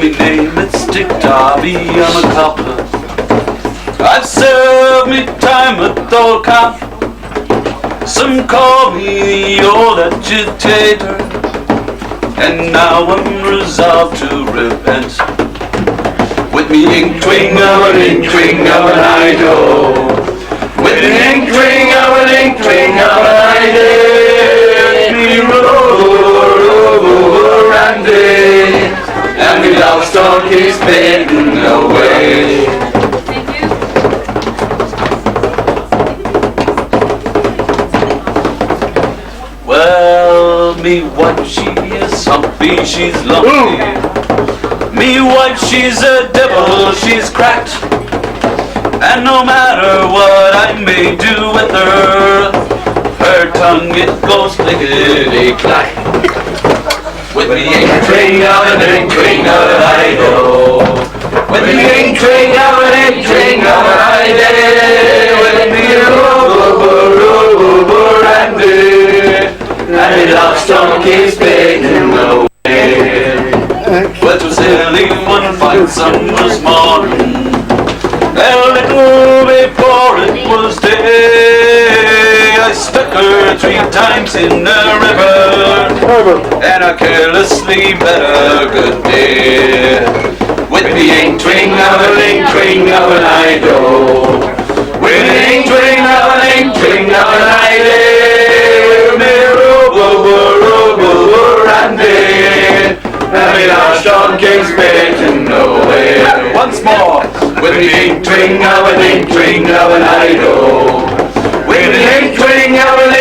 me name, it's Dick Darby, I'm a cobbler. I've served me time at all camp. Some call me the old agitator, and now I'm resolved to repent. With me inkling of an idol, with an inkling of an idol, me roll over and me love storm keeps fading away. Well, me wife, she is humpy, she's lumpy. Me wife, she's a devil, she's cracked. And no matter what I may do with her, her tongue it goes clickety-clack. With the inkling of an idol, with the inkling of an idol, with me over and the love storm keeps fading away. Well, 'twas early one fine summer's morning, a little before it was day, I stuck her 3 times in the river, and I carelessly met her good day. With the inkling of an idol, with the inkling of an idol, and the love storm keeps fading away. Once more, with the inkling of an idol, with the inkling of an